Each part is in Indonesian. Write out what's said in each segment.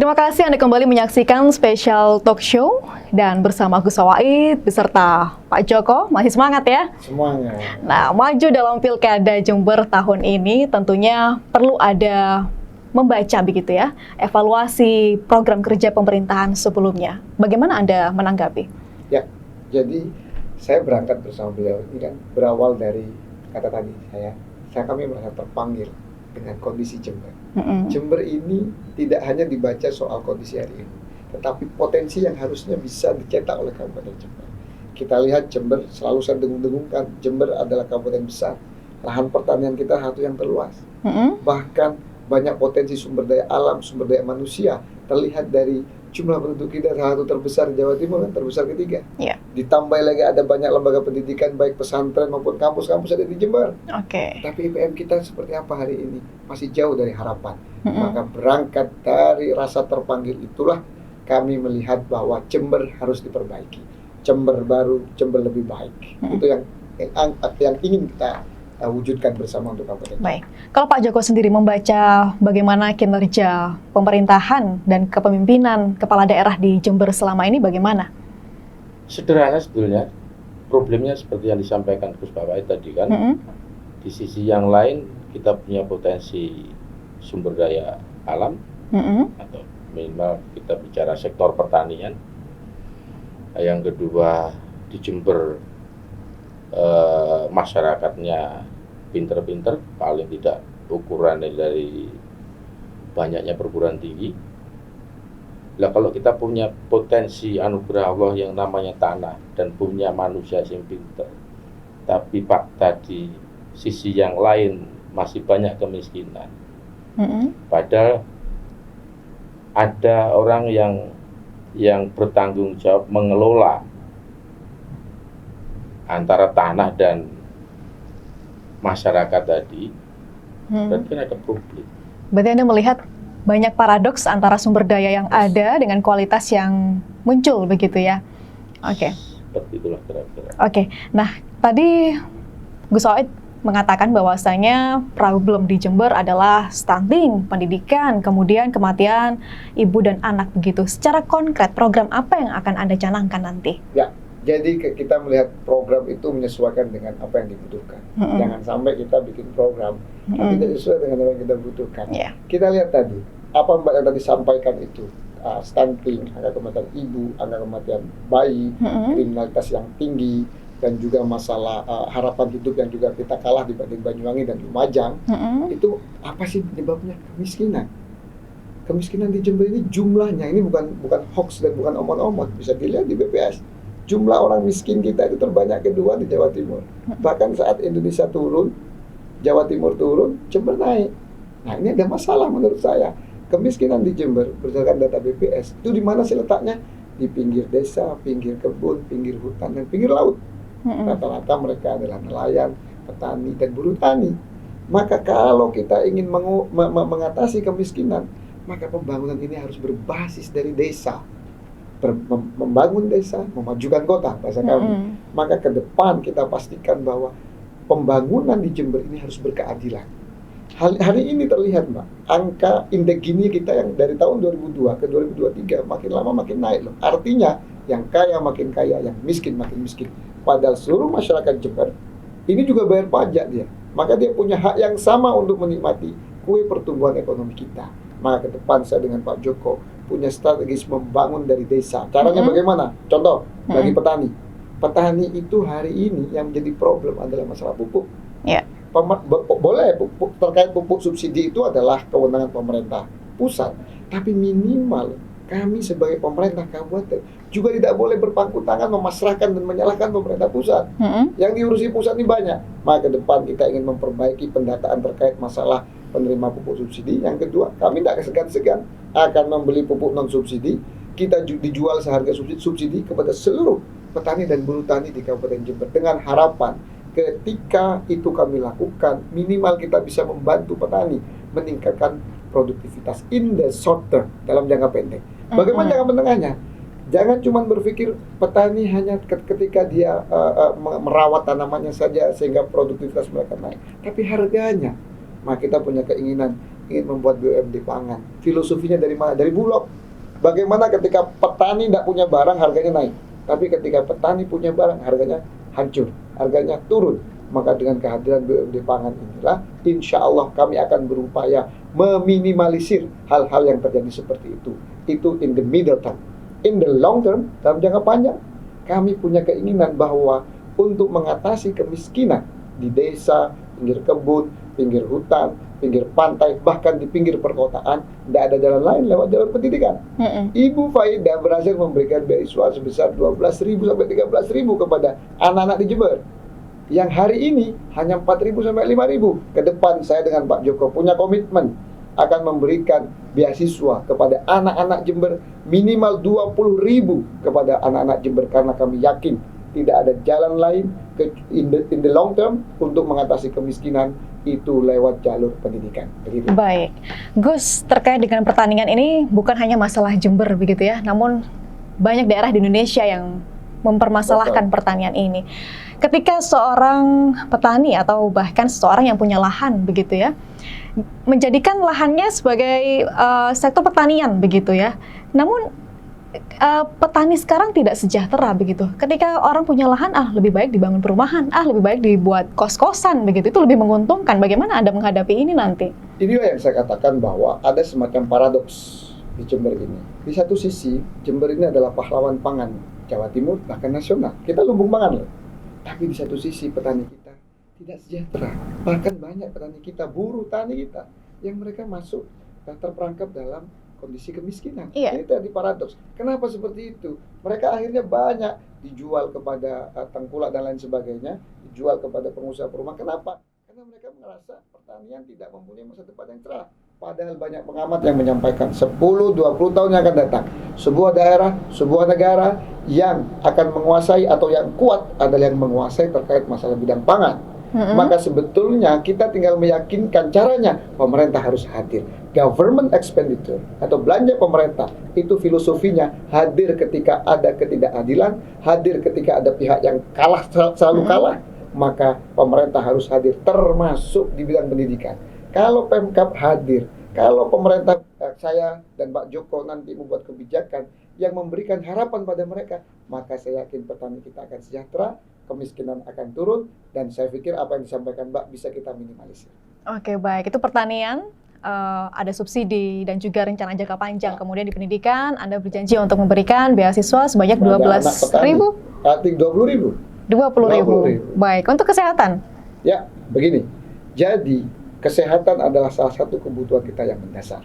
Terima kasih Anda kembali menyaksikan spesial talk show dan bersama Gus Sawaid beserta Pak Joko. Masih semangat ya? Semuanya. Nah, maju dalam Pilkada Jember tahun ini tentunya perlu ada membaca begitu ya, evaluasi program kerja pemerintahan sebelumnya. Bagaimana Anda menanggapi? Ya, jadi saya berangkat bersama beliau ini kan berawal dari kata tadi kami merasa terpanggil dengan kondisi Jember. Jember ini tidak hanya dibaca soal kondisi hari ini, tetapi potensi yang harusnya bisa dicetak oleh Kabupaten Jember. Kita lihat Jember, selalu saya dengung-dengungkan, Jember adalah kabupaten besar, lahan pertanian kita satu yang terluas. Bahkan banyak potensi sumber daya alam, sumber daya manusia, terlihat dari jumlah penduduk kita salah satu terbesar di Jawa Timur dan terbesar ketiga. Yeah. Ditambah lagi ada banyak lembaga pendidikan baik pesantren maupun kampus-kampus ada di Jember. Tapi IPM kita seperti apa hari ini? Masih jauh dari harapan. Maka berangkat dari rasa terpanggil itulah kami melihat bahwa Jember harus diperbaiki. Jember baru, Jember lebih baik. Itu yang ingin kita wujudkan bersama untuk kabupaten. Baik, kalau Pak Joko sendiri membaca bagaimana kinerja pemerintahan dan kepemimpinan kepala daerah di Jember selama ini bagaimana? Sederhana sebetulnya, problemnya seperti yang disampaikan Gus Sawaid tadi kan. Di sisi yang lain kita punya potensi sumber daya alam, atau minimal kita bicara sektor pertanian. Yang kedua di Jember masyarakatnya pinter-pinter, paling tidak ukurannya dari banyaknya perguruan tinggi. Lah kalau kita punya potensi anugerah Allah yang namanya tanah dan punya manusia yang pinter, tapi fakta di sisi yang lain masih banyak kemiskinan. Padahal ada orang yang bertanggung jawab mengelola antara tanah dan masyarakat tadi, berarti kan ada problem. Berarti Anda melihat banyak paradoks antara sumber daya yang ada dengan kualitas yang muncul begitu ya? Oke. Seperti itulah kira-kira. Oke. Nah, tadi Gus Sawaid mengatakan bahwasanya problem di Jember adalah stunting, pendidikan, kemudian kematian ibu dan anak begitu. Secara konkret, program apa yang akan Anda canangkan nanti? Ya. Jadi kita melihat program itu menyesuaikan dengan apa yang dibutuhkan. Jangan sampai kita bikin program tapi tidak sesuai dengan apa yang kita butuhkan. Kita lihat tadi, apa Mbak yang tadi sampaikan itu, stunting, angka kematian ibu, angka kematian bayi, kriminalitas yang tinggi, dan juga masalah harapan hidup yang juga kita kalah dibanding Banyuwangi dan Lumajang. Itu apa sih penyebabnya? Kemiskinan. Kemiskinan di Jember ini jumlahnya, ini bukan hoax dan bukan omong-omong, bisa dilihat di BPS. Jumlah orang miskin kita itu terbanyak kedua di Jawa Timur. Bahkan saat Indonesia turun, Jawa Timur turun, Jember naik. Nah, ini ada masalah menurut saya. Kemiskinan di Jember berdasarkan data BPS itu di mana sih letaknya? Di pinggir desa, pinggir kebun, pinggir hutan, dan pinggir laut. Rata-rata mereka adalah nelayan, petani, dan buruh tani. Maka kalau kita ingin mengatasi kemiskinan, maka pembangunan ini harus berbasis dari desa. Membangun desa, memajukan kota, bahasa kami. Maka ke depan kita pastikan bahwa pembangunan di Jember ini harus berkeadilan. Hari ini terlihat, Mbak, angka indeks Gini kita yang dari tahun 2002 ke 2023 makin lama makin naik loh. Artinya yang kaya makin kaya, yang miskin makin miskin. Padahal seluruh masyarakat Jember ini juga bayar pajak dia. Maka dia punya hak yang sama untuk menikmati kue pertumbuhan ekonomi kita. Maka ke depan saya dengan Pak Joko punya strategis membangun dari desa. Caranya bagaimana? Contoh, bagi petani. Petani itu hari ini yang menjadi problem adalah masalah pupuk. Boleh terkait pupuk subsidi itu adalah kewenangan pemerintah pusat. Tapi minimal kami sebagai pemerintah kabupaten juga tidak boleh berpangku tangan memasrahkan dan menyalahkan pemerintah pusat. Yang diurusi pusat ini banyak. Maka ke depan kita ingin memperbaiki pendataan terkait masalah penerima pupuk subsidi. Yang kedua, kami tidak segan-segan akan membeli pupuk non subsidi. Kita dijual seharga subsidi kepada seluruh petani dan buruh tani di Kabupaten Jember dengan harapan ketika itu kami lakukan, minimal kita bisa membantu petani meningkatkan produktivitas in the short term, dalam jangka pendek. Bagaimana jangka menengahnya? Jangan cuma berpikir petani hanya ketika dia merawat tanamannya saja sehingga produktivitas mereka naik, tapi harganya. Maka kita punya keinginan ingin membuat BUMD pangan. Filosofinya dari mana? Dari Bulog. Bagaimana ketika petani tidak punya barang, harganya naik. Tapi ketika petani punya barang, harganya hancur, harganya turun. Maka dengan kehadiran BUMD pangan inilah, insya Allah kami akan berupaya meminimalisir hal-hal yang terjadi seperti itu. Itu in the middle term. In the long term, dalam jangka panjang, kami punya keinginan bahwa untuk mengatasi kemiskinan di desa, pinggir kebun, pinggir hutan, pinggir pantai, bahkan di pinggir perkotaan, tidak ada jalan lain lewat jalur pendidikan. Ibu Faida berhasil memberikan beasiswa sebesar 12.000 sampai 13.000 kepada anak-anak di Jember. Yang hari ini hanya 4.000 sampai 5.000. Ke depan saya dengan Pak Joko punya komitmen akan memberikan beasiswa kepada anak-anak Jember minimal 20.000 kepada anak-anak Jember, karena kami yakin tidak ada jalan lain in the long term untuk mengatasi kemiskinan itu lewat jalur pendidikan. Begitu. Baik, Gus, terkait dengan pertanian ini bukan hanya masalah Jember begitu ya, namun banyak daerah di Indonesia yang mempermasalahkan pertanian ini. Ketika seorang petani atau bahkan seseorang yang punya lahan begitu ya, menjadikan lahannya sebagai sektor pertanian begitu ya, namun petani sekarang tidak sejahtera begitu. Ketika orang punya lahan, lebih baik dibangun perumahan, lebih baik dibuat kos-kosan begitu, itu lebih menguntungkan. Bagaimana Anda menghadapi ini nanti? Inilah yang saya katakan bahwa ada semacam paradoks di Jember ini. Di satu sisi, Jember ini adalah pahlawan pangan Jawa Timur, bahkan nasional. Kita lumbung pangan loh. Tapi di satu sisi petani kita tidak sejahtera. Bahkan banyak petani kita, buruh tani kita, yang mereka masuk terperangkap dalam kondisi kemiskinan. Ini tadi paradoks. Kenapa seperti itu? Mereka akhirnya banyak dijual kepada tengkulak dan lain sebagainya, dijual kepada pengusaha perumahan. Kenapa? Karena mereka merasa pertanian tidak mempunyai masa depan yang cerah. Padahal banyak pengamat yang menyampaikan 10-20 tahun yang akan datang, sebuah daerah, sebuah negara yang akan menguasai atau yang kuat adalah yang menguasai terkait masalah bidang pangan. Maka sebetulnya kita tinggal meyakinkan caranya. Pemerintah harus hadir. Government expenditure atau belanja pemerintah itu filosofinya hadir ketika ada ketidakadilan, hadir ketika ada pihak yang kalah, selalu kalah. Maka pemerintah harus hadir, termasuk di bidang pendidikan. Kalau Pemkab hadir, kalau pemerintah, saya dan Pak Joko nanti membuat kebijakan yang memberikan harapan pada mereka, maka saya yakin petani kita akan sejahtera, kemiskinan akan turun, dan saya pikir apa yang disampaikan Mbak bisa kita minimalisir. Oke, baik. Itu pertanian, ada subsidi dan juga rencana jangka panjang. Kemudian di pendidikan, Anda berjanji untuk memberikan beasiswa sebanyak 12.000? 20.000. 20.000. Baik, untuk kesehatan? Ya, begini. Jadi, kesehatan adalah salah satu kebutuhan kita yang mendasar.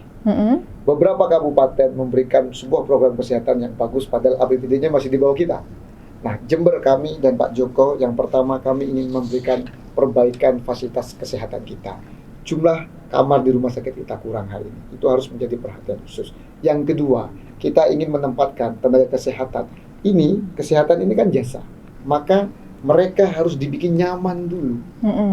Beberapa kabupaten memberikan sebuah program kesehatan yang bagus, padahal APBD-nya masih di bawah kita. Nah, Jember kami dan Pak Joko, yang pertama kami ingin memberikan perbaikan fasilitas kesehatan kita. Jumlah kamar di rumah sakit kita kurang hari ini. Itu harus menjadi perhatian khusus. Yang kedua, kita ingin menempatkan tenaga kesehatan. Kesehatan ini kan jasa. Maka mereka harus dibikin nyaman dulu.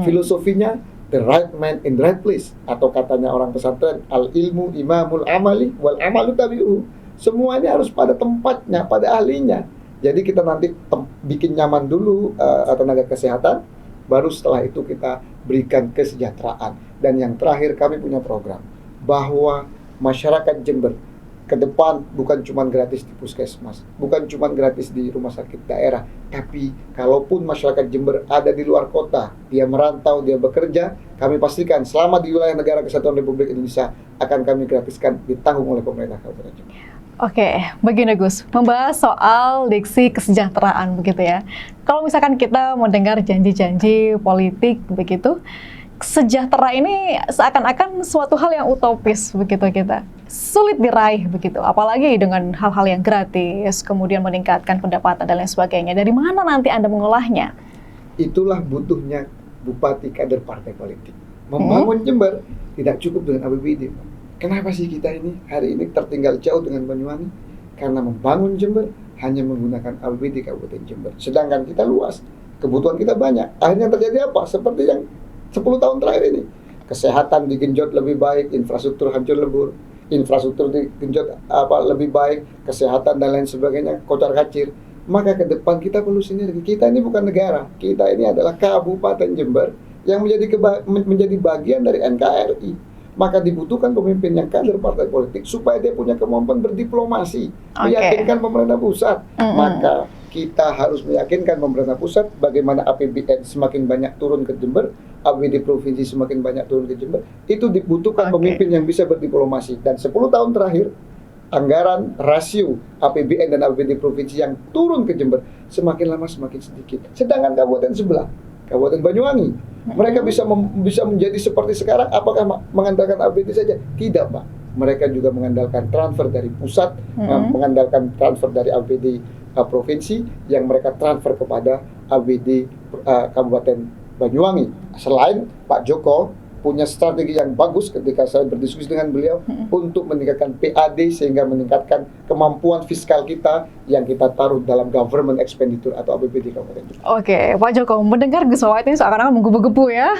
Filosofinya, the right man in the right place, atau katanya orang pesantren, al ilmu imamul amali wal amalu tabi'u. Semuanya harus pada tempatnya, pada ahlinya. Jadi kita nanti bikin nyaman dulu tenaga kesehatan, baru setelah itu kita berikan kesejahteraan. Dan yang terakhir, kami punya program bahwa masyarakat Jember ke depan bukan cuma gratis di puskesmas, bukan cuma gratis di rumah sakit daerah, tapi kalaupun masyarakat Jember ada di luar kota, dia merantau, dia bekerja, kami pastikan selama di wilayah Negara Kesatuan Republik Indonesia akan kami gratiskan, ditanggung oleh pemerintah Kabupaten Jember. Oke, begini Gus, membahas soal diksi kesejahteraan begitu ya. Kalau misalkan kita mendengar janji-janji politik begitu, sejahtera ini seakan-akan suatu hal yang utopis begitu kita. Sulit diraih begitu, apalagi dengan hal-hal yang gratis, kemudian meningkatkan pendapatan dan lain sebagainya. Dari mana nanti Anda mengolahnya? Itulah butuhnya bupati kader partai politik. Membangun Jember tidak cukup dengan APBD. Kenapa sih kita ini hari ini tertinggal jauh dengan Banyuwangi? Karena membangun Jember hanya menggunakan APBD Kabupaten Jember. Sedangkan kita luas, kebutuhan kita banyak. Akhirnya terjadi apa? Seperti yang 10 tahun terakhir ini. Kesehatan digenjot lebih baik, infrastruktur hancur lebur, infrastruktur digenjot lebih baik, kesehatan dan lain sebagainya kocar-kacir. Maka ke depan kita perlu sinergi. Kita ini bukan negara, kita ini adalah Kabupaten Jember yang menjadi bagian dari NKRI. maka dibutuhkan pemimpin yang kader partai politik supaya dia punya kemampuan berdiplomasi, meyakinkan pemerintah pusat. Maka kita harus meyakinkan pemerintah pusat bagaimana APBN semakin banyak turun ke Jember, APBD provinsi semakin banyak turun ke Jember. Itu dibutuhkan pemimpin yang bisa berdiplomasi. Dan 10 tahun terakhir, anggaran rasio APBN dan APBD provinsi yang turun ke Jember semakin lama semakin sedikit. Sedangkan kabupaten sebelah, Kabupaten Banyuwangi, mereka bisa menjadi seperti sekarang. Apakah mengandalkan APBD saja? Tidak, Pak. Mereka juga mengandalkan transfer dari pusat, mengandalkan transfer dari APBD provinsi yang mereka transfer kepada APBD Kabupaten Banyuwangi. Selain Pak Joko punya strategi yang bagus ketika saya berdiskusi dengan beliau untuk meningkatkan PAD sehingga meningkatkan kemampuan fiskal kita yang kita taruh dalam government expenditure atau APBD Kabupaten. Oke, Pak Joko, mendengar Gus Wawait ini seakan-akan menggebu-gebu ya.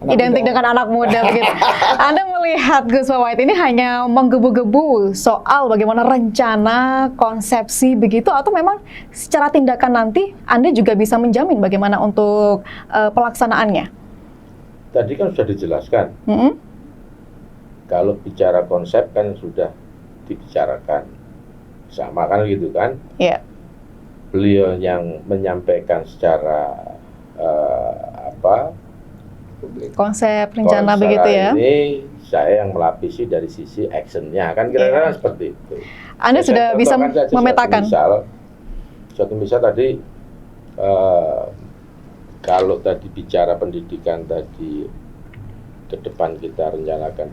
Identik dengan anak muda begitu. Anda melihat Gus Wawait ini hanya menggebu-gebu soal bagaimana rencana, konsepsi begitu, atau memang secara tindakan nanti Anda juga bisa menjamin bagaimana untuk pelaksanaannya? Tadi kan sudah dijelaskan. Kalau bicara konsep kan sudah dibicarakan. Sama kan gitu kan? Iya. Beliau yang menyampaikan secara konsep rencana begitu ya. Ini saya yang melapisi dari sisi actionnya kan kira-kira seperti itu. Anda sudah bisa memetakan. Suatu misal tadi kalau tadi bicara pendidikan tadi ke depan kita rencanakan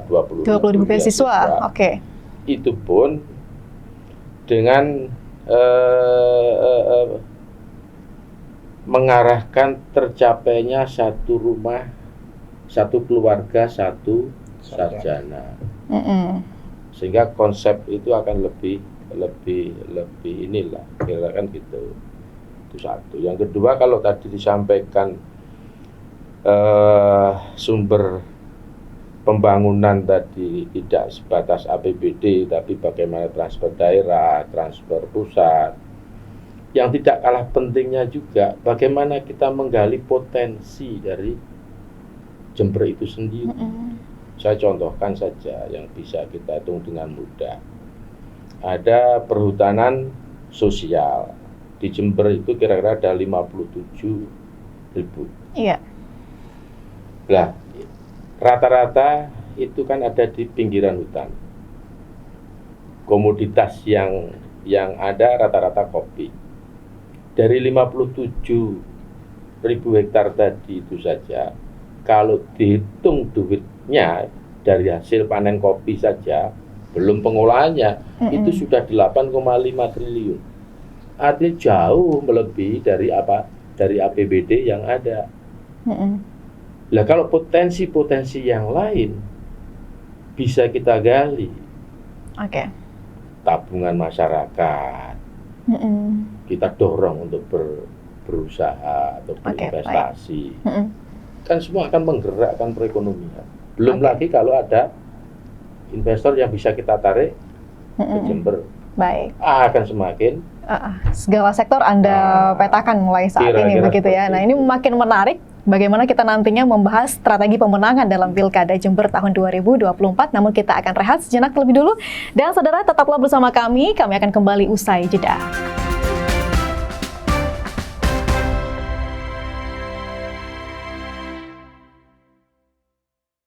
20.000 beasiswa. Oke. Itu pun dengan mengarahkan tercapainya satu rumah, satu keluarga, satu sarjana. Sehingga konsep itu akan lebih inilah, kira-kira kan gitu. Itu satu. Yang kedua, kalau tadi disampaikan sumber pembangunan tadi tidak sebatas APBD, tapi bagaimana transfer daerah, transfer pusat. Yang tidak kalah pentingnya juga bagaimana kita menggali potensi dari Jember itu sendiri. Saya contohkan saja yang bisa kita hitung dengan mudah. Ada perhutanan sosial. Di Jember itu kira-kira ada 57.000. Iya. Nah, rata-rata itu kan ada di pinggiran hutan. Komoditas yang ada rata-rata kopi. Dari 57.000 hektar tadi itu saja, kalau dihitung duitnya dari hasil panen kopi saja, belum pengolahannya, itu sudah 8,5 triliun. Artinya jauh melebihi dari APBD yang ada. Nah, kalau potensi-potensi yang lain bisa kita gali. Tabungan masyarakat, kita dorong untuk berusaha atau berinvestasi. Kan semua akan menggerakkan perekonomian. Belum lagi kalau ada investor yang bisa kita tarik ke Jember. Akan semakin segala sektor Anda petakan mulai saat ini begitu ya. Nah, ini makin menarik bagaimana kita nantinya membahas strategi pemenangan dalam Pilkada Jember tahun 2024. Namun kita akan rehat sejenak terlebih dulu. Dan saudara, tetaplah bersama kami akan kembali usai jeda.